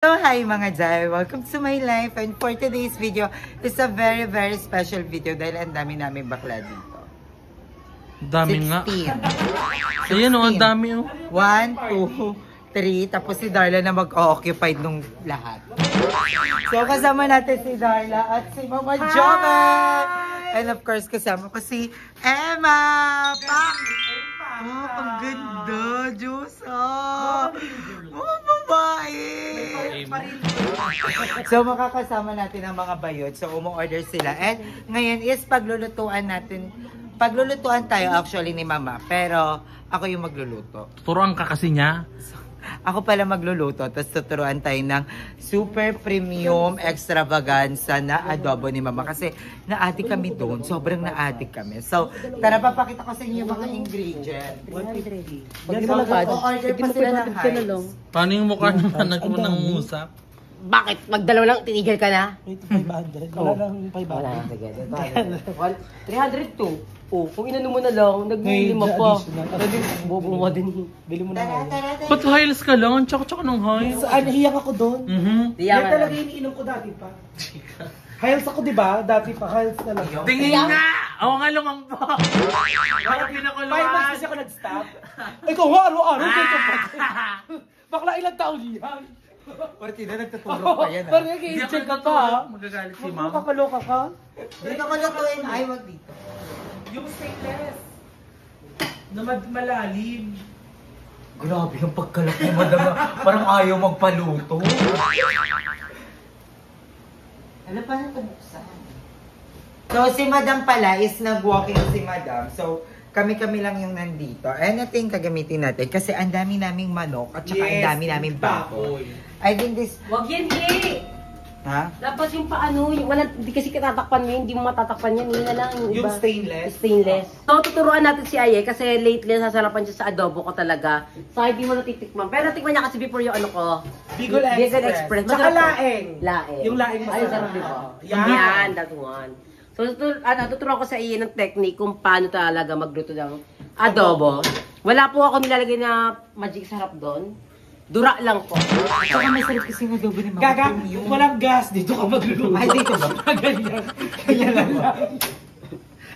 So hi mga Jai! Welcome to my life, and for today's video, it's a very special video dahil ang dami namin bakla dito. Dami 16. nga. Ayan o, ang dami o. 1, 2, 3, tapos si Darla na mag-occupied nung lahat. So kasama natin si Darla at si Mama Joma! And of course kasama ko si Emma! Oh, ang ganda! Diyos! Oh, babae! So makakasama natin ang mga bayot. So umu-order sila. And ngayon is paglulutuan tayo actually ni Mama. Pero ako yung magluluto. Turuan ka kasi niya. Ako pala magluluto. Tapos tuturuan tayo ng super premium extravaganza na adobo ni Mama. Kasi na-addict kami doon. Sobrang na-addict kami. So tara, papakita ko sa inyo yung mga ingredients. Mag-order pa sila ng heights. Paano yung mukha naman nang musap? Bakit? Magdalaw lang, tinigil ka na? 500. Wala lang 500. Wala na, sige. 302. Oh, kung inano mo na lang, nag-lima pa. Pwede, bobo mo din. Bili mo na nga. Ba't highs ka lang? Tsaka ng highs. Nahiyak ako doon. Diyan Yan talaga iniinom ko dati pa. Hiles ako, di ba? Dati pa, Hiles talaga. Tingin nga! Oo nga, lumang po. Bakit pinakulungan? 5 months kasi ako nag-stop. Ikaw, araw-araw ganito pa. Bakla ilang taon yan. Partida, nagtuturo pa yan. Parang nag-i-check ka pa, ha? Magagalit si Ma'am. Makakaloka ka. Dito ko lutuin. Ay, wag dito. Yung stainless. Na malalim. Grabe yung pagkalaki mo, madam. Parang ayaw magpaluto. Ano pa na ito buksan? So, si Madam pala is nag-walking si Madam. So, kami-kami lang yung nandito. Anything kagamitin natin. Kasi ang dami naming manok at saka ang dami naming baboy. I think this... Wag yan, Jay! Ha? Dapat yung paano, hindi kasi katatakpan mo yun, hindi mo matatakpan yan, yun na lang. Yung iba. stainless? Stainless. So, tuturuan natin si Aye kasi lately sasarapan siya sa adobo ko talaga. So, hindi mo natitikman. Pero tikman niya kasi before yung ano ko. Bicol Express. Tsaka Masarap po. laeng. Laeng. Yung laeng Ay, masarap. sarap diba? Yan. Yan, that one. So, tuturuan ko sa Aye ng technique kung paano talaga magluto ng adobo. Wala po ako nilalagay na magic sarap doon. Dura lang po. Saka masarap kasi yung adobo ni Mama. Gaga, walang gas. Dito ka magluluto. Ay, dito ba? Ganyan. Ganyan lang.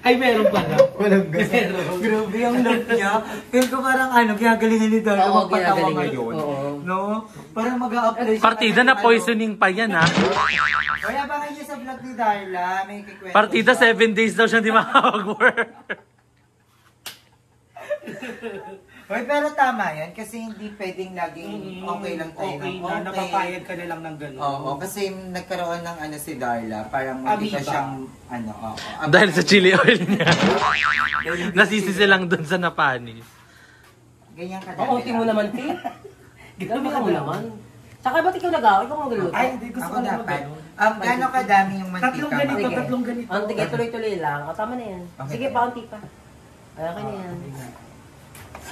Ay, meron pala. Walang gas. Grabe ang look niya. Feel ko parang ginagalingan ni Darla Oo, magpatawa ginagalingan. ngayon. Oo. No? Parang mag-a-apply siya. Partida na poisoning pa yan, ha? Kaya abangan niyo sa vlog ni Darla. May kikwento Partida, siya. 7 days daw siya hindi makakag-work. Hoy, pero tama yan kasi hindi pwedeng laging okay lang tayo. Okay na, napapayag ka na lang ng gano'n. Oo, kasi nagkaroon ng si Darla, parang hindi ka Amoeba. siyang Dahil sa chili oil niya. Nasisisi lang dun sa napanis. Ganyan ka Oo, mo naman, Ti. Grabe ka mo naman. Saka ba't ikaw nag-awa? Ikaw magluto? Ay, hindi gusto Ako ko na dapat. mag-gano'n. Gano'n kadami yung mantika? Tatlong ganito. Ang tige, tuloy-tuloy lang. O, tama na yan. Okay. Sige, paunti pa. Ay, okay na yan.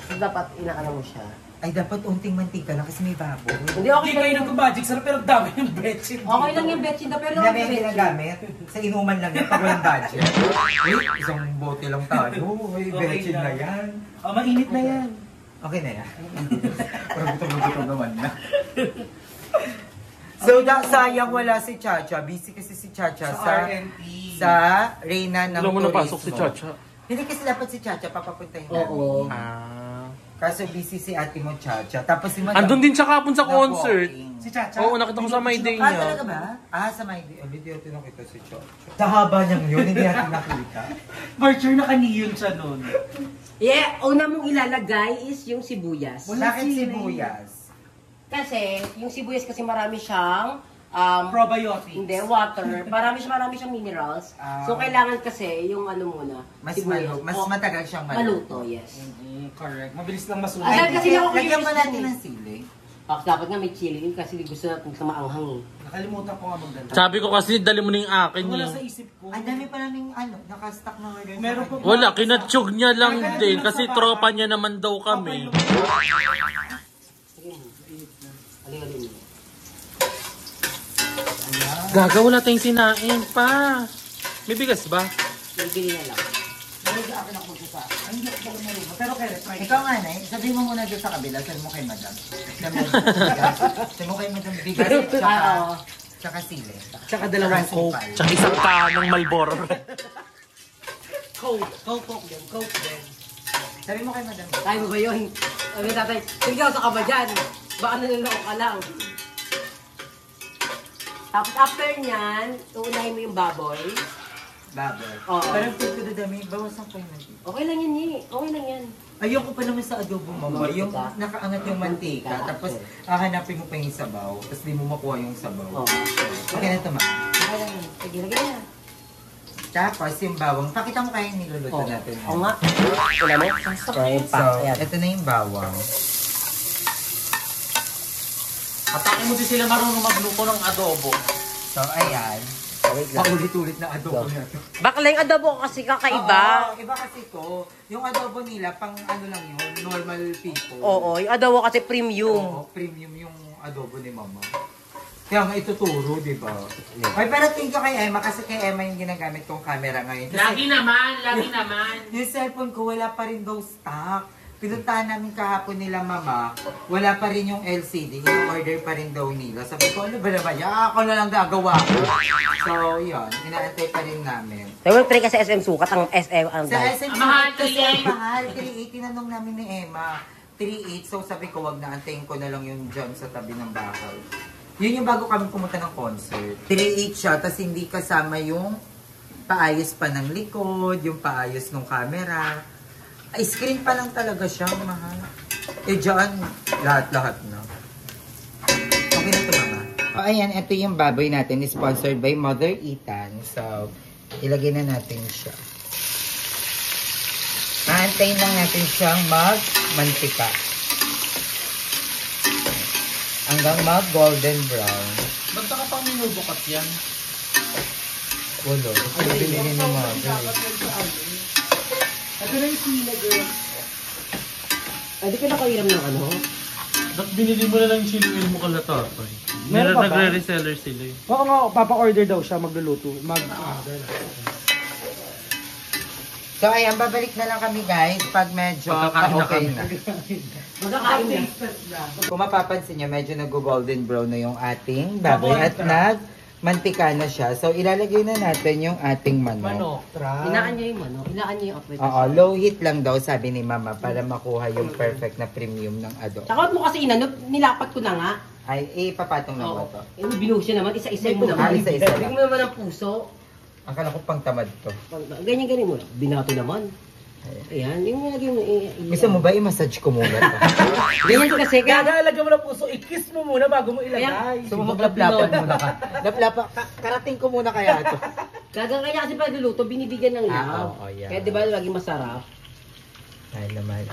So, dapat inaano mo siya. Ay, dapat unting mantika lang kasi may baboy. Hindi, okay Hindi lang kayo yung... nagka-magic sarap pero dami yung betchin. Okay lang yung betchin na, pero Hindi lang namin yung betchin. ginagamit. Sa inuman lang yan pag walang budget. Uy, isang bote lang tayo. Uy, Okay betchin na. na yan. Oh, mainit na yan. Okay na yan. Parang gutom naman na. So, sayang wala si Chacha. Busy kasi si Chacha Sa RNT. sa Reyna ng Alam mo Turismo. napasok si Chacha. Hindi kasi dapat si Chacha papapuntahin namin. Oo. Kaso busy si ate mo Chacha. Tapos si Madam. Andun din siya kapon sa concert. na-walking. Si Chacha. Oo, nakita ko sa my day Ah, niya. talaga ba? Sa my day. Hindi natin nakita si Chacha. Sa haba niyang yun, hindi natin nakita. For sure naka-neon siya nun. Yeah, una mong ilalagay is yung sibuyas. Bakit sibuyas? Kasi, yung sibuyas kasi marami siyang Probiotics. hindi, water. Marami siyang minerals. So, kailangan kasi yung ano muna. Mas sibuyas. mas O, matagal siyang maluto, yes. Correct. Mabilis lang masulit. Ah, kasi ako lagyan mo curious natin din ng sili. Dapat nga may chili yun kasi gusto natin sa maanghang eh. Nakalimutan ko nga magdala. Sabi ko kasi, dali mo na yung akin Wala eh. sa isip ko. Ang dami pa naming nakastock na order. Meron po. Wala, kinatsug niya lang din. Kasi tropa niya naman daw kami. Sige mo, aling-aling mo. Gaga, wala tayong sinain pa. May bigas ba? Bili na lang. Nalagyan akin ako sa. Ay, hindi ako marunong. Pero kaya, try. Ikaw nga, Nay. Sabihin mo muna doon sa kabila. Sabihin mo kay Madam. Naman bigas. Sumo kayo madam bigas. Tsaka sili. Tsaka dalawang Coke. Tsaka isang kanong Malboro. Coke din. Sabi mo kayo madam. Kaya mo ba yun? Sabi tatay, tinggaw sa ka ba dyan? Baka naniloko ka lang. Tapos after nyan, uunahin mo yung baboy. Baboy. Oo. Parang feel ko dami. Bawasan ko yung mantika. Okay lang yan, okay lang yan. Ayoko pa naman sa adobo mama. Yung nakaangat yung mantika. Tapos hahanapin mo pa yung sabaw. Tapos di mo makuha yung sabaw. Oo. Okay na ito ma. Okay lang yan. Sige, lagyan na. Tapos yung bawang. Pakita mo kaya yung niluluto natin. Oo nga. Wala mo? So, ito na yung bawang. Atake mo din sila marunong magluto ng adobo. So, ayan. Paulit-ulit na adobo na ito. Bakla yung adobo kasi kakaiba. Oo, iba kasi to. Yung adobo nila, pang ano lang yun, normal people. Oo, yung adobo kasi premium. Oo, premium yung adobo ni mama. Kaya nga ituturo, di ba? Ay, pero thank you kay Emma kasi kay Emma yung ginagamit kong camera ngayon. Kasi Lagi naman. yung cellphone ko, wala pa rin daw stock. Pinuntahan namin kahapon nila mama, wala pa rin yung LCD, in-order pa rin daw nila. Sabi ko, ano ba naman yan? Ako na lang gagawa ko. So, yun, inaantay pa rin namin. Pero try kasi SM sukat, ang SM ang Sa dahil. SM, Mahal, kasi 3.8. mahal, 3.8, tinanong namin ni Emma. 3.8, so sabi ko, wag na, antayin ko na lang yung dyan sa tabi ng bahay. Yun yung bago kami pumunta ng concert. 3.8 siya, tas hindi kasama yung paayos pa ng likod, yung paayos ng camera. Ay, screen pa lang talaga siya, mahal. Eh, dyan, lahat-lahat na. Okay na ito, mama. O, ayan, ito yung baboy natin, sponsored by Mother Ethan. So, ilagay na natin siya. Aantayin lang natin siyang mag-mantika. Hanggang mag-golden brown. Ba't ka pang minubukat yan? Wala. Ito yung binili ni Mother. Ito na yung sila, girl. Hindi ka nakahiram ng ano? Ba't binili mo na lang yung chili oil mo kalata? Meron pa ba? Nagre-reseller sila eh. Oo nga, papa-order daw siya, magluluto. So, ayan, babalik na lang kami, guys, pag medyo Pagkakain na okay kami. na. Magkakain na. Kung mapapansin nyo, medyo nag-golden brown na yung ating baboy at nag-mantika na siya. So, ilalagay na natin yung ating manok. Hinaan niyo yung manok. Hinaan niyo yung apoy. Oo, low heat lang daw, sabi ni Mama, para makuha yung perfect na premium ng adobo. Tsaka mo kasi inanot, nilapat ko na nga. Ay, papatong na ba ito? Eh, binuhos na naman, isa-isa mo Ah, naman. isa-isa lang. Bigyan mo naman ang puso. Akala ko pang tamad to. Ganyan mo. Binato naman. Ayan, yung lagi mo. Gusto mo ba i-massage ko muna to? Ganyan kasi, kaya Gagalaga mo ng puso, i-kiss mo muna bago mo ilagay. So, maglaplapan muna ka. Karating ko muna kaya ito. kaya kasi pag luluto, binibigyan ng love. oo, yeah. Kaya di ba lagi masarap? Ay naman.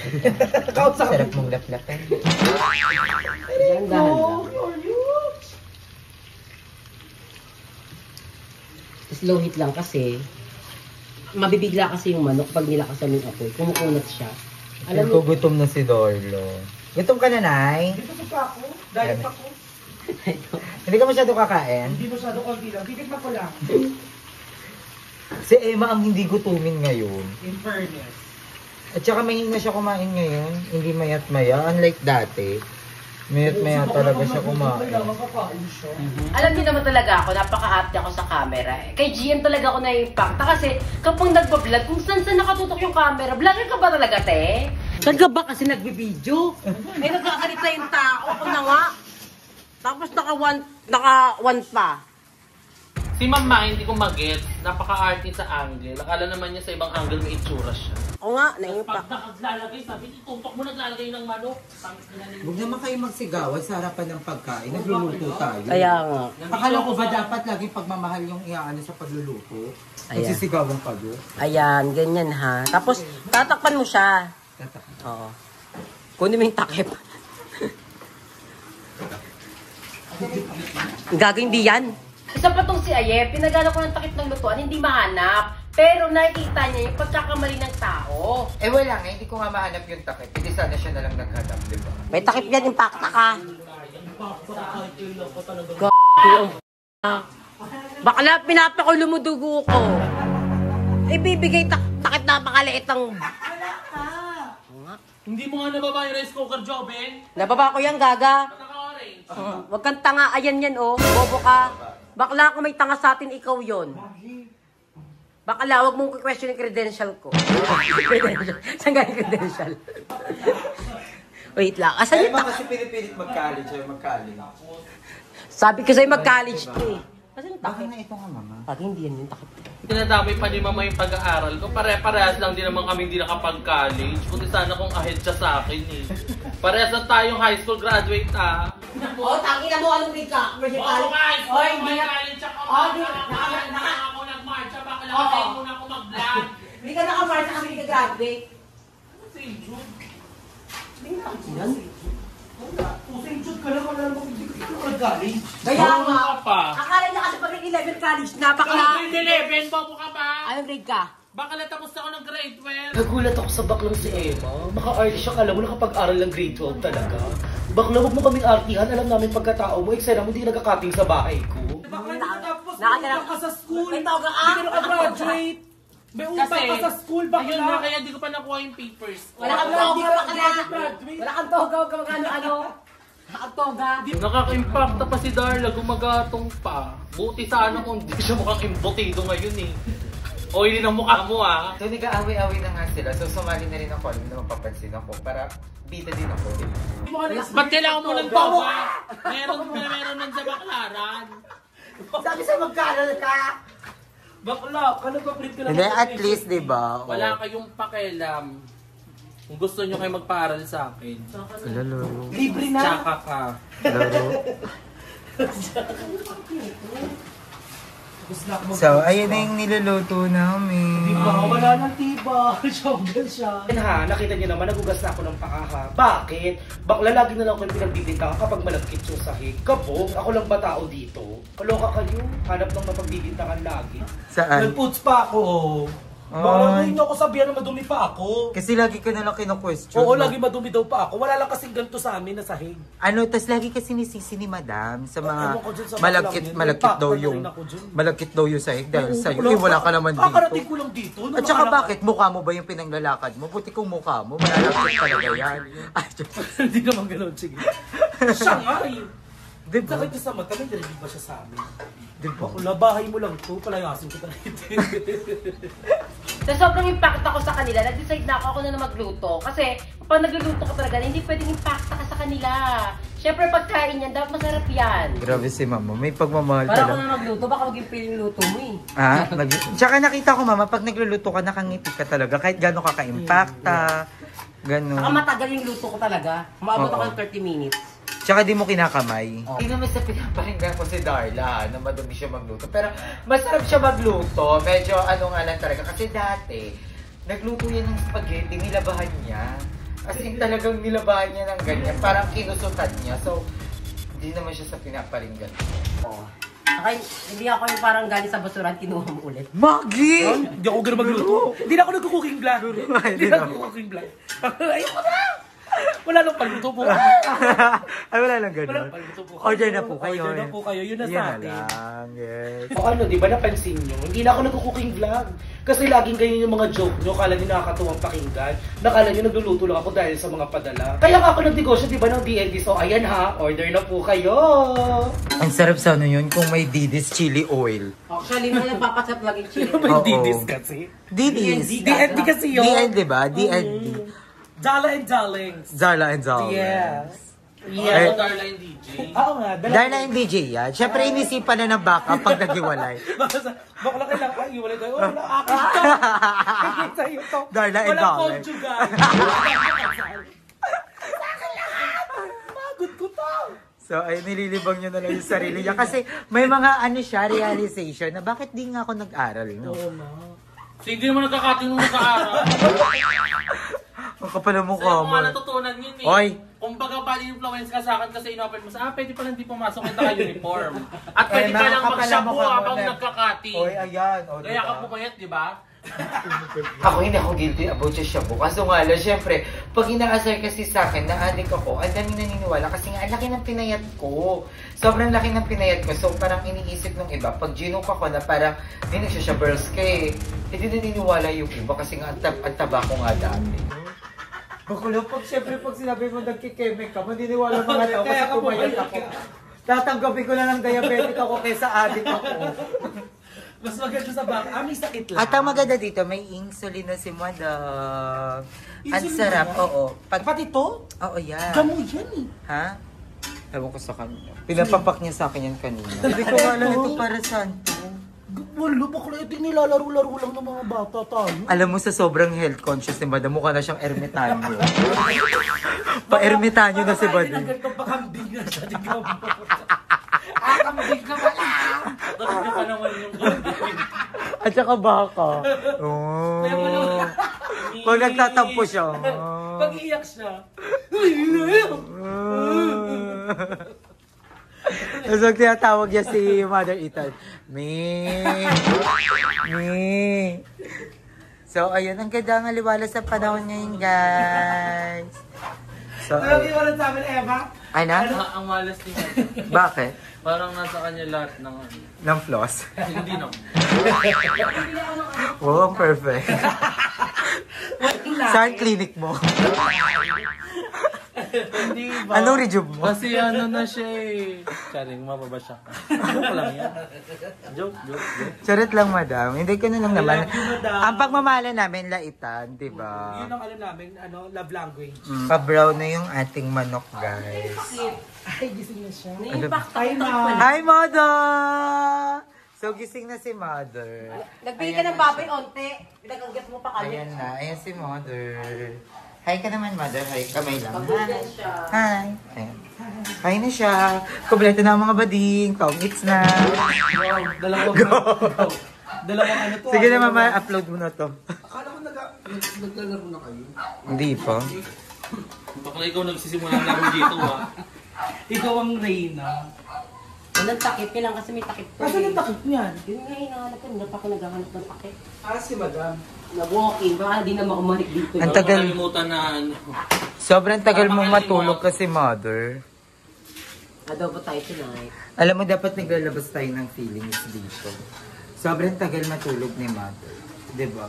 Kausap. Sarap mong laplapan. Dahan-dahan lang. Slow heat lang kasi mabibigla kasi yung manok pag nilakasan yung apoy. Kumukunat siya. Alam ko gutom na si Dorlo. Gutom ka na, Nay? Dito pa ako, diet ako. Hindi ka masyado kakain? Hindi masyado konti lang, titikman ko lang. Si Emma ang hindi gutumin ngayon. In fairness. At saka mahilig na siya kumain ngayon. Hindi mayat-maya. Unlike dati. Mayat-maya talaga siya kumain. Makakain siya. Alam niyo naman talaga ako, napaka-apt ako sa camera. Kay GM talaga ako na-impact. Kasi kapag nagpa-vlog, kung saan nakatutok yung camera, vlogger ka ba talaga, te? Saan ka ba kasi nagbibideo? Ay, nagkakalita yung tao. Ako na nga. Tapos naka-one pa. Si Mama, hindi ko mag-get. Napaka-arty sa angle. Akala naman niya sa ibang angle may itsura siya. Oo nga, na-impact. Naglalagay, sabi ni Tumpak mo naglalagay ng manok. Huwag naman kayo magsigawan sa harapan ng pagkain. Nagluluto tayo. Kaya nga. Akala ko ba dapat lagi pagmamahal yung iaano sa pagluluto? Ayan. Nagsisigawan kayo? Ayan, ganyan ha. Tapos, tatakpan mo siya. Oo. Kunin mo yung takip. Gagawin di yan. Isa pa tong si Aye, pinagana ko ng takip ng lutuan, hindi mahanap. Pero nakikita niya yung pagkakamali ng tao. Eh wala nga, hindi ko nga mahanap yung takip. Hindi sana siya na lang naghanap, di ba? May takip yan, impacta ka. Bakla, pinapakulo mo dugo ko. Ibibigay takip napakaliit ng... Hindi mo nga nababa yung rice cooker, Joben. Nababa ko yan, gaga. Naka-orange. Huwag kang tanga. Ayan yan, oh. Bobo ka. Bakla, kung may tanga sa atin, ikaw yon. Bakla, huwag mong question yung credential ko. Credential. Saan galing credential? Wait lang. Asan yung tanga? kasi pinipilit mag-college. Sabi ko sa'yo mag-college to eh. Asan yung takip? na ito nga, mama. Pag hindi yan yung takip. Tinadamay pa ni Mama yung pag-aaral ko. Pare-parehas lang din naman kami hindi nakapag-college. Kundi sana kung ahead siya sa akin eh. Parehas lang tayong high school graduate ah. Oh, tangina mo, anong grade ka? Commercial college? Oh, hindi na. Oh, di na. ako nag-marcha. Baka Oo. lang muna ako mag-vlog. Hindi ka naka-march kami ka-graduate. Si Jude. Yan. Pusing shoot ka lang, wala namang hindi ko nag-college. Kaya Oo, nga. ka pa. Akala niya kasi pag 11 college, napakala. Grade 11, bobo ka ba? Anong grade ka? Baka natapos ako ng grade 12. Nagulat ako sa baklang si Emma. Maka-arte siya, kala mo nakapag-aral ng grade 12 talaga. Bakla, wag mo kaming artihan. Alam namin pagkatao mo, eksena mo, hindi ka nagka-cutting sa bahay ko. Bakla natapos Nakatira ka sa school. May tawag ka. Hindi ka nakagraduate. May utang ka sa school, bakla. Ayun na, kaya di ko pa nakuha yung papers. Wala kang toga, bakla. Wala kang toga, huwag ka mag-ano-ano. Wala kang toga. Nakaka-impacta pa si Darla, gumagatong pa. Buti sana kung di siya mukhang imbutido ngayon eh. Oily ng mukha mo ah. So, nag-aaway-aaway na nga sila. So, sumali na rin ako. Alam na mapapansin ako. Para bida din ako. Ba't kailangan mo ng toga? Meron nun sa baklaran. Sabi sa'yo mag-aaral ka. Bakla, kala ba print ka lang? Hindi, at least, di ba? Wala kayong pakialam. Kung gusto nyo kayo magpaaral sa akin. Lalo. Libre na. Tsaka ka. Lalo. So, ayun na yung niluluto namin. Diba, wala nang tiba. Showgirl siya. Ha, nakita niyo naman, nagugas na ako ng paa ha. Bakit? Bakla, lagi na lang ko yung pinagbibintangan kapag malagkit yung sahig. Kabog, ako lang ba tao dito? Kaloka kayo, hanap ng mapagbibintangan lagi. Saan? Nag-puts pa ako. Bakla, hindi ako sabihan na madumi pa ako. Kasi lagi ko na lang kino-question. Oo, lagi madumi daw pa ako. Wala lang kasing ganito sa amin na sahig. Ano, tas lagi kasi nisisi ni Madam sa mga Ewan ko dyan sa malagkit, baklang yun. malagkit daw Impacted na yung rin ako dyan. malagkit daw yung sahig dahil sa'yo. Eh, wala ka naman Kakarating dito. ko lang dito. At saka bakit? Mukha mo ba yung pinanglalakad mo? Buti kung mukha mo, malalakit talaga yan. Ay, Hindi naman gano'n, sige. Siya nga eh. diba? Sakit sa mata, may narinig ba siya sa amin? Diba? Bakla, bahay mo lang to, palayasin kita rito. Sa sobrang impact ako sa kanila, nag-decide na ako na magluto. Kasi pag nagluluto ka talaga, hindi pwedeng impacta ka sa kanila. Siyempre pagkain yan, dapat masarap yan. Grabe si Mama, may pagmamahal Para ako talaga. na magluto, baka maging piling luto mo eh. Ah, tsaka nakita ko Mama, pag nagluluto ka, nakangiti ka talaga. Kahit gano'n ka ka-impacta, gano'n. Saka matagal yung luto ko talaga. Maabot ako Oo. ng 30 minutes. Tsaka di mo kinakamay. Oh. Hindi naman sa pinaparinggan ko si Darla na madumi siya magluto. Pero masarap siya magluto. Medyo ano nga lang talaga. Kasi dati, nagluto yan ng spaghetti, nilabahan niya. As in talagang nilabahan niya ng ganyan. Parang kinusutan niya. So, hindi naman siya sa pinaparinggan. Oh. Saka hindi ako yung parang galing sa basuran, kinuha mo ulit. Magi! Hindi ako gano'n magluto. Hindi na ako nagko-cooking vlog. Hindi na ako cooking vlog. Ayoko na! Wala lang paluto po. Ay, wala lang Wala ganun. lang paluto po. Order na po kayo. Order na po kayo. Yun na Yun sa na atin. lang, yes. O ano, di ba napansin nyo? Hindi na ako nagko-cooking vlog. Kasi laging ganyan yung mga joke nyo. Kala nyo nakakatuwang pakinggan. Nakala nyo nagluluto lang ako dahil sa mga padala. Kaya nga ako nagnegosyo, di ba, ng DND. So ayan ha, order na po kayo. Ang sarap sana yun kung may Didis chili oil. Actually, may nagpapasap lagi chili. May Oo. DDs kasi. Didis. DND kasi yun. DND ba? DND. Dala and darlings. Zarla and Zarla. Yes. Yeah. Ako Darla yung DJ. Oo nga. Darla and DJ yan. Siyempre, inisipan na ng backup pag naghiwalay. Bakla kailangan ay iwalay tayo. Wala akin to. Higit sa'yo to. Darla and Walang Darla. conjugal. Pagod ko to. So, ay nililibang nyo na lang yung sarili niya. Kasi may mga ano siya, realization na bakit di nga ako nag-aral, no? Oo na. So, hindi naman nagkakating nung nag-aaral. Ang kapal ng Sa'yo mukha ko mo. nga natutunan yun eh. Oy! Kung baga pa influence ka sa akin kasi inopen mo sa, pwede pala hindi pumasok yung naka-uniform. At Eh, pwede ka lang nakakapal ang mag-shampoo mukha mo habang na. nagkakati. Oy, ayan. O, Kaya ka diba? pumayat, di ba? Ako hindi ako guilty about sa shabu. Kaso nga lang, syempre, pag ina-assert kasi sa akin na adik ako, ang dami naniniwala kasi nga, ang laki ng pinayat ko. Sobrang laki ng pinayat ko. So, parang iniisip ng iba, pag ginok ako na parang, hindi nagsashabers ka eh. Hindi naniniwala yung iba kasi nga, ang taba ko nga dati. Bakulo, syempre pag sinabi mo nagkikeme ka, maniniwala mga tao kasi Kaya ka pumayat pumayat ako. ka. Tatanggapin ko na ng diabetic ako kaysa addict ako. Mas maganda sa baka. May sakit lang. At ang maganda dito, may insulin na si Madam. Ang Insulin sarap, ba? oo. Dapat ito? Oo, yan. Gamo yan eh. Ha? Ewan ko sa kanya. Pinapapak niya sa akin yan kanina. Hindi ko alam ito para saan to. Wala, bakla ito nilalaro-laro lang ng mga bata tayo. Alam mo, sa sobrang health conscious ni Madam, mukha na siyang ermitanyo. Pa-ermitanyo na si Madam. Ganito pa kambing na siya, di ka mo. Kambing ka ba lang? Talaga pa naman yung kambing. At saka baka. Oh. Pag nagtatampo siya. Pag-iiyak siya. Tapos pag tinatawag niya si Mother Ethan, Me. So, ayun, ang ganda ng liwala sa panahon ngayon, guys. So, Alam niyo wala sa amin, Eva? ano? Ang malas ni Madam. Bakit? Parang nasa kanya lahat ng Ng floss. Hindi no. Wow, perfect. Saan clinic mo? Hindi ba? Anong rejuve mo? Kasi ano na siya eh. Charing, mababa siya. Joke lang yan. Joke. Charot lang, madam. Hindi ko na lang naman. love you, madam. Ang pagmamahala namin, laitan, di ba? Yun ang ano namin, love language. Pa-brown na yung ating manok, guys. Ay, gising na siya. Na-impact Hi, ako. Ma. Hi, mother! So, gising na si mother. Nagbigay ka ng baboy, onte. Pinagaggat mo pa kami. Ayan na. Ayan si mother. Hi ka naman, mother. Hi. Kamay lang. Pagbugan siya. Hi. Ayan. Hi na siya. Kompleto na ang mga bading. Pang-its na. Dalawang ano to. Sige na, mama. Upload mo na to. Akala ko naglalaro na kayo. Hindi pa. Bakla ikaw nagsisimula ng laro dito ah. Ikaw ang Reyna. Walang takip, kailangan kasi may takip ko. Kasi yung takip niyan. Yun nga hinahanap ko, hindi pa ako naghahanap ng takip. Si Madam. Nag-walking, baka di na makumalik dito. Ang Parang tagal. nakalimutan na ano. Sobrang tagal mong matulog kasi, mother. Adobo tayo tonight. Alam mo, dapat naglalabas tayo ng feelings dito. Sobrang tagal matulog ni mother. Diba?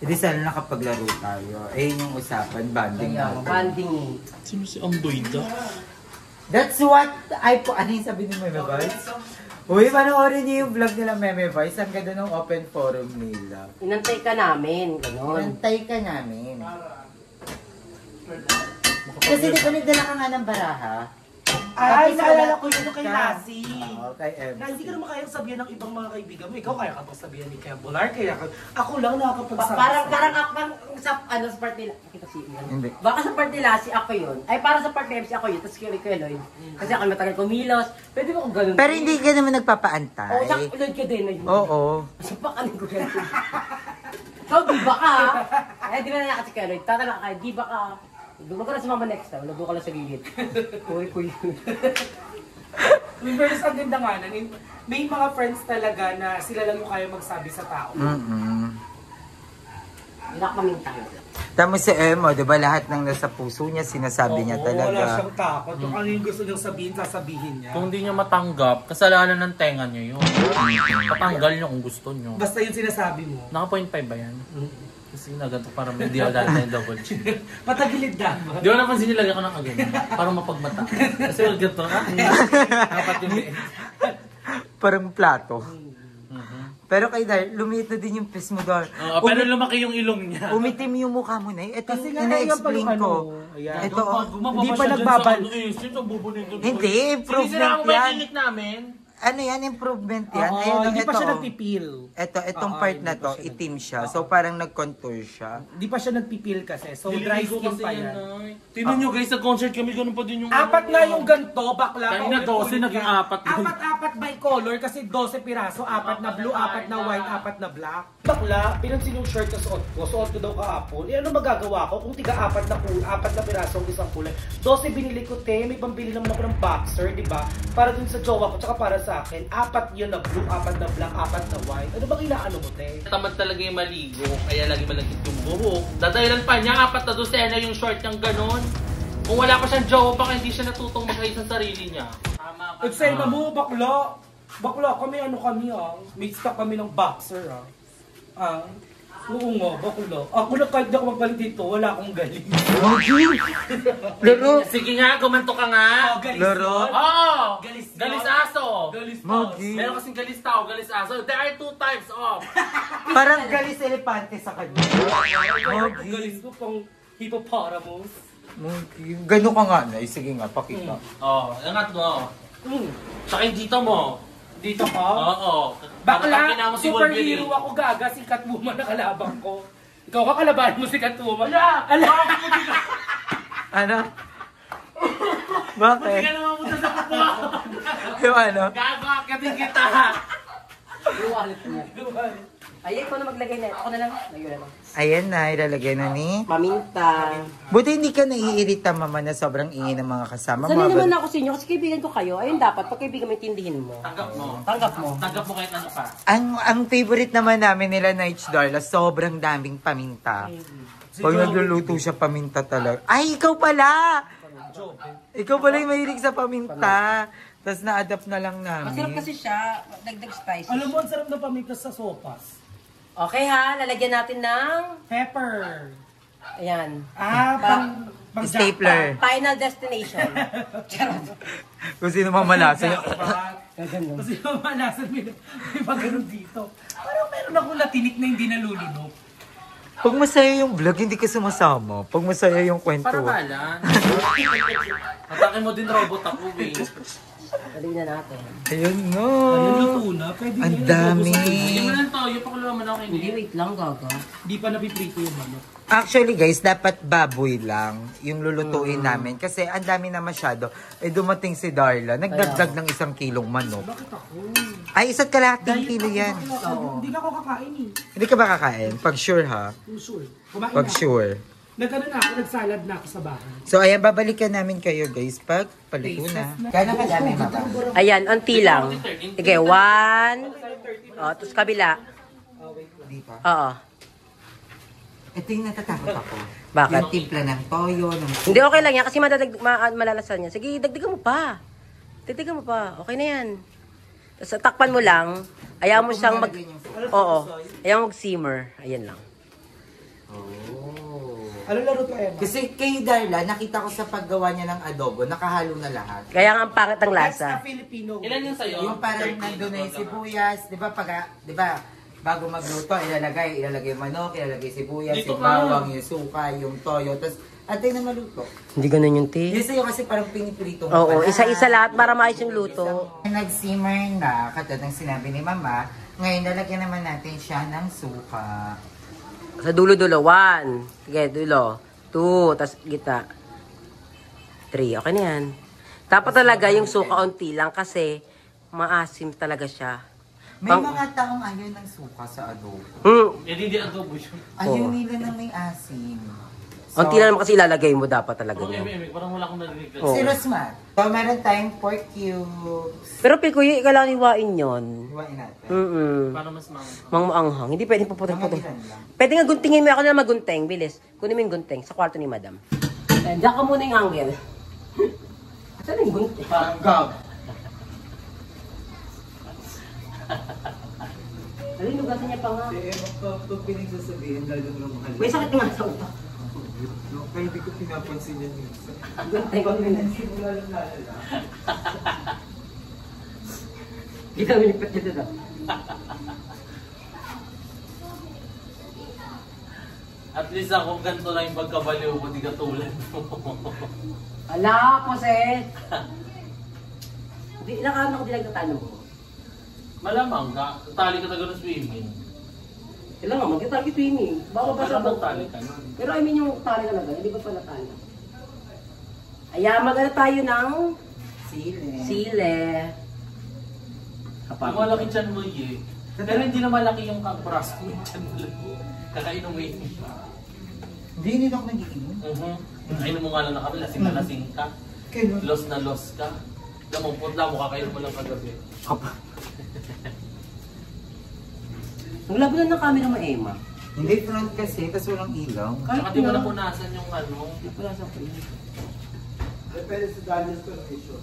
Hindi sana nakapaglaro tayo. Eh, yung usapan, banding Kaya, natin. banding. Sino si Amboy da? That's what ano yung sabi ni Meme Vice? Uy, panoorin niyo yung vlog nila Meme Vice. Ang ganda ng open forum nila. Inantay ka namin, gano'n. Inantay ka namin. Kasi di ba nagdala ka nga ng baraha? Ay, Tapos naalala wala ko yun kay ka. Lassie. Oo, kay MC. Na hindi ka naman kayang sabihan ng ibang mga kaibigan mo. Ikaw kaya ka pa sabihan ni Kev Bular. Kaya ako lang nakakapagsabi. Parang ako sa part nila. Nakita si Ian. Hindi. Baka sa part nila si ako yun. Ay, para sa part ni MC ako yun. Tapos kay Lloyd. Kasi ako matagal kumilos. Pwede mo kung ganun. Pero hindi ka naman nagpapaantay. Oo, sa Lloyd ka din. Oo. Sa pakanin ko yan. Ikaw, di ba ka? Ay, di ba na nakasi kay Lloyd? Tatanong ka, di ba ka? Doon ka na si Mama next time. Doon ka lang sa gilid. Kuy. Pero ang ganda nga na, may mga friends talaga na sila lang yung kaya magsabi sa tao. Hindi na kaming tayo. Tama si Emo, di ba lahat ng nasa puso niya, sinasabi niya Wala talaga. siyang takot. Kung ano yung gusto niyang sabihin, sasabihin niya. Kung hindi niya matanggap, kasalanan ng tenga niyo yun. Patanggal niyo kung gusto niyo. Basta yung sinasabi mo. Naka 0.5 ba yan? Kasi naganto para hindi ako dahil na double chin. Matagilid na. Di ko napansin nilagay ko ng agad. Para mapagmata. Kasi wag ganito na. Dapat yung Parang plato. Pero kay Dar, lumiit na din yung face mo, Dar. pero lumaki yung ilong niya. Umitim yung mukha mo na. Ito Kasi yung nga ina-explain yan pa yung ko. ano, ayan. Ito, oh, Hindi pa nagbabal. Sino bubunin doon? Hindi, improvement Sinisira mo ba yung yan. clinic namin? Ano yan, improvement yan. Oo, Ayun, hindi pa ito, siya oh. nagpipil. Itong Oo, part hindi na pa to, siya itim siya. So parang nag-contour siya. Hindi pa siya nagpipil kasi. So dry Nililigo skin kasi pa yan, yan. ay. Tingnan nyo guys, sa concert kami, ganun pa din yung... Apat nga yung ganto, bakla. Kaya na 12, naging 4. Apat by color kasi 12 piraso. Apat na blue, apat na white, apat na black. Bakla, pinansin yung shirt na suot ko. Suot ko daw kahapon. Eh ano magagawa ko kung apat na piraso ang isang kulay. 12 binili ko, te. May pambili naman ako ng boxer, di ba? Para dun sa jowa ko, tsaka para sa akin. Apat yun na blue, apat na black, apat na white. Ano bang inaano mo, te? Tamad talaga yung maligo, kaya lagi malagkit yung buhok. Dadahilan pa niya, 4 na dosena yung short niyang ganon. Kung wala pa siyang jowa, baka hindi siya natutong mag-ayos sa sarili niya. Tama ka. Eksena mo, bakla. Bakla, kami ano kami ah. May stock kami ng boxer ah. Oo nga, bakla. Ako na kahit di ako magpalit dito, wala akong galing. Laro. Sige nga, gumanto ka nga. Laro. Oo! Galis Galis aso! Galis Magi. Meron kasing galis tao, galis aso. There are 2 types of. Parang galis elepante sa kanya. Magi. Galis ko pang hippopotamus. Magi. Gano'n ka nga, Nay. Sige nga, pakita. Oh, angat mo. Tsaka yung dito mo. Dito ka? Oo. Bakla, mo si superhero Wolverine. ako gaga, si Catwoman na kalabang ko. Ikaw kakalabahan mo si Catwoman. Ala! Ano? Hindi Bakit? ka naman punta sa kapwa. Yung ano? Gagawakatin kita. Yung wallet niya. Ay, ikaw na maglagay na. Ako na lang. Lagyan na lang. Ayan na, ilalagay na ni. Paminta. Buti hindi ka naiirita, mama, na sobrang ingay ng mga kasama mo. Sanay naman ako sa inyo kasi kaibigan ko kayo. Ayun dapat, pag kaibigan mo, intindihin mo. Tanggap mo. Tanggap mo. Tanggap mo kahit ano pa. Ang favorite naman namin nila na Darla, sobrang daming paminta. Pag nagluluto siya, paminta talaga. Ay, ikaw pala! Ikaw pala yung mahilig sa paminta. Tapos na-adapt na lang Masarap namin. kasi siya. Dagdag spicy. Alam mo, ang sarap na pamitas sa sopas. Okay ha, lalagyan natin ng... Pepper. Ayan. Pang Stapler. Final destination. Kung sino mamalasa. Kasi yung malasan may maganon dito. Parang meron akong natinik na hindi nalulunok. Pag masaya yung vlog, hindi ka sumasama. Pag masaya yung kwento. Para balan. Atakin mo din robot ako, eh. Dali na natin. Ayun no. Ayun, luto na. Pwede Ang na yun. dami. Hindi mo lang to, yung pakulo naman ako Hindi, hindi. wait lang, gaga. Di pa napiprito yung manok. Actually guys, dapat baboy lang yung lulutuin namin. Kasi ang dami na masyado. Eh dumating si Darla, nagdagdag ng 1 kilong manok. Bakit ako? Ay, 1 kalahating kilo yan. Hindi na ako kakain eh. Hindi ka ba kakain? Pag sure ha? I'm sure. Kumain Pag na. sure. Nagano na ako, nagsalad na ako sa bahay. So ayan, babalikan namin kayo guys pag paluto na. Gano'n kadami mama? Ayan, unti lang. Sige, 1. O, tapos kabila. Di pa. Oo. Ito yung natatakot ako. Bakit? Yung timpla ng toyo, ng... Hindi, okay lang yan kasi malalasan yan. Sige, dagdagan mo pa. Dagdagan mo pa. Okay na yan. Tapos takpan mo lang. Ayaw mo siyang mag... Oo. Ayaw mo mag-simmer. Ayan lang. Ano laro to, Emma? Kasi kay Darla, nakita ko sa paggawa niya ng adobo, nakahalo na lahat. Kaya nga ang pangit ng That's lasa. a Filipino. Ilan yung sa'yo? Yung parang nandun na yung sibuyas, di ba, bago magluto, ilalagay yung manok, ilalagay sibuyas, Dito yung ka. bawang, yung suka, yung toyo, tapos antay na maluto. Hindi ganun yung tea. Yung sa'yo kasi parang piniprito mo Oo, pala. isa-isa lahat para maayos yung luto. Nag-simmer na, katulad ng sinabi ni Mama, ngayon lalagyan naman natin siya ng suka. Sa dulo-dulo, 1. Sige, dulo. 2, tas gitna. 3, okay na yan. Dapat talaga yung suka unti lang kasi maasim talaga siya. May mga taong ayaw ng suka sa adobo. Hindi adobo yun. Ayaw nila na may asim. Unti lang naman kasi ilalagay mo dapat talaga Oo, niya. parang wala akong narinig. Oo. Si Rosmar. So, meron tayong pork cubes. Pero Pikoy, kailangan iwain yun. Iwain natin. Para mas mga... Mang-maanghang. Hindi pwedeng puputok-putok. Mga ilan lang. Pwede nga guntingin mo. Ako na magunting. Bilis. Kunin mo yung gunting sa kwarto ni Madam. Diyan ka muna yung angle. Saan yung gunting? Parang gab. Alin, lugasan niya pa nga. Pag pinagsasabihin, lalo na mahal. May sakit nga sa utak. Kaya hindi ko pinapansin yan minsan. Gunting ko minsan. Simula lang lalala. Kita mo yung pati dito. At least ako ganito lang yung pagkabaliw ko, di katulad mo. Ala, Poset! Ilang araw na ako dinagtatalo mo. Malamang ka, tali ka taga ng swimming. Kailangan mag-target swimming. Baka ba sa Malamang tali ka nun. Pero I mean yung tali talaga, hindi ba pala tali? Ayan, magana tayo ng Sile. sile. Ang malaki tiyan mo eh. Pero hindi na malaki yung brass ko yung tiyan mo lang. Kakain mo yun. Hindi nila ako nagiinom. Kainom mo nga lang na kami, lasing na lasing ka. Kailan? Lost na lost ka. Damang punta mo, kakain mo lang kagabi. Ang labo na ng camera mo, Emma. Hindi front kasi, tas walang ilaw. Saka di mo napunasan yung ano. Napunasan ko yun. Pwede sa Daniel's condition.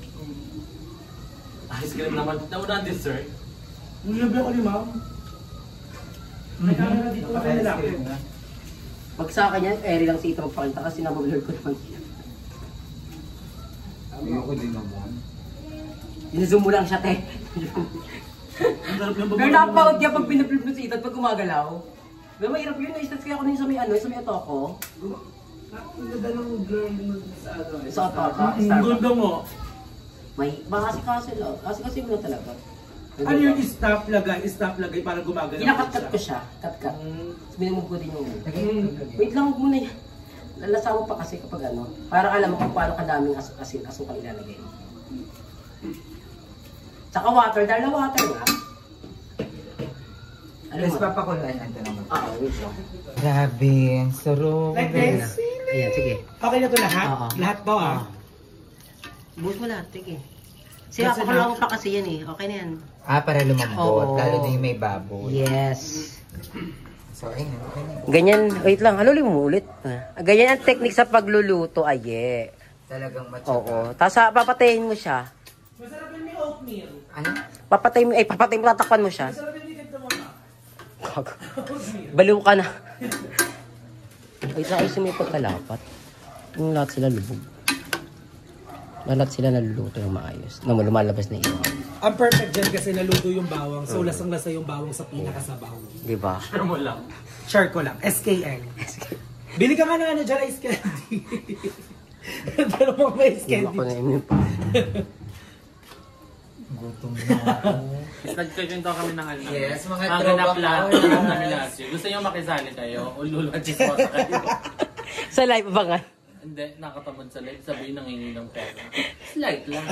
Ice cream naman. Nauna dessert. Nilabi ako ni Ma'am. May camera dito na lalaki. Pag sa akin yan, eri lang si Ito magpakita kasi nabablur ko naman. Ayoko din naman. Inazoom mo lang siya, te. Ang sarap ng Pero napapaot niya pag pinablur mo si Ito pag gumagalaw. Pero mahirap yun, na-stats kaya ako na yung sa may ano, sa may ito ako. Ang ganda ng blur mo sa ano. Sa ito ako, Ang Starbucks. ganda mo. May, baka kasi lang. Kasi mo na talaga. Ano yung stop lagay para gumagalaw? Kinakat-cut ko siya. Cut-cut. Tapos binimove ko din yung... Wait lang, huwag muna yan. Lalasa mo pa kasi kapag ano. Para alam mo kung paano kadaming asukal ilalagay mo. Tsaka water, dahil na water nga. Ano Let's mo? papakuluan natin naman. Wait lang. Grabe, ang sarap. Like this? Ayan, sige. Okay na to lahat? Oo. Lahat to ah? Buhos mo lahat, sige. Kasi That's napakalawa pa kasi yan eh. Okay na yan. Para lumambot, Oo. lalo na yung may baboy. Yes. So, ayun, okay na. Ganyan, wait lang, haluli mo ulit. Ganyan ang technique sa pagluluto, aye. Talagang matyaga. Oo. Tapos papatayin mo siya. Masarap yun may oatmeal. Ano? Papatayin mo, tatakpan mo siya. Masarap yun dito mama. Baliw ka na. Wait lang, ayusin mo yung pagkalapat. Yung lahat sila lubog. Lahat sila naluluto ng maayos. Na lumalabas na iyo. Ang perfect dyan kasi naluto yung bawang. So lasang-lasa yung bawang sa pinakasabaw. Di ba? Share mo lang. Share ko lang. SKN. Bili ka nga ng ano dyan, ice candy. Pero mga may ice Hindi ako candy. na imin pa. Gutom na ako. Nagkakwento kami ng ano. Yes, mga Ang throwback ganap lang. hours. Ganap namin last year. Gusto nyo makisali kayo? Ululu at chismosa kayo. Sa live ba nga? Hindi, nakatamad sa live. Sabihin nangingi ng pera. Slight lang.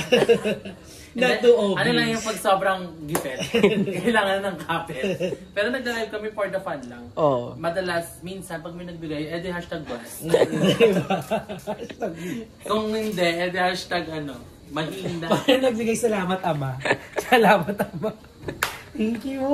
Not too obvious. Ano lang yung pag sobrang gipet. Kailangan ng kapit. Pero nagda-live kami for the fun lang. Oo. Madalas, minsan, pag may nagbigay, edi hashtag blast. Kung hindi, edi hashtag ano, mahina. Bakit nagbigay salamat ama? Salamat ama. Thank you.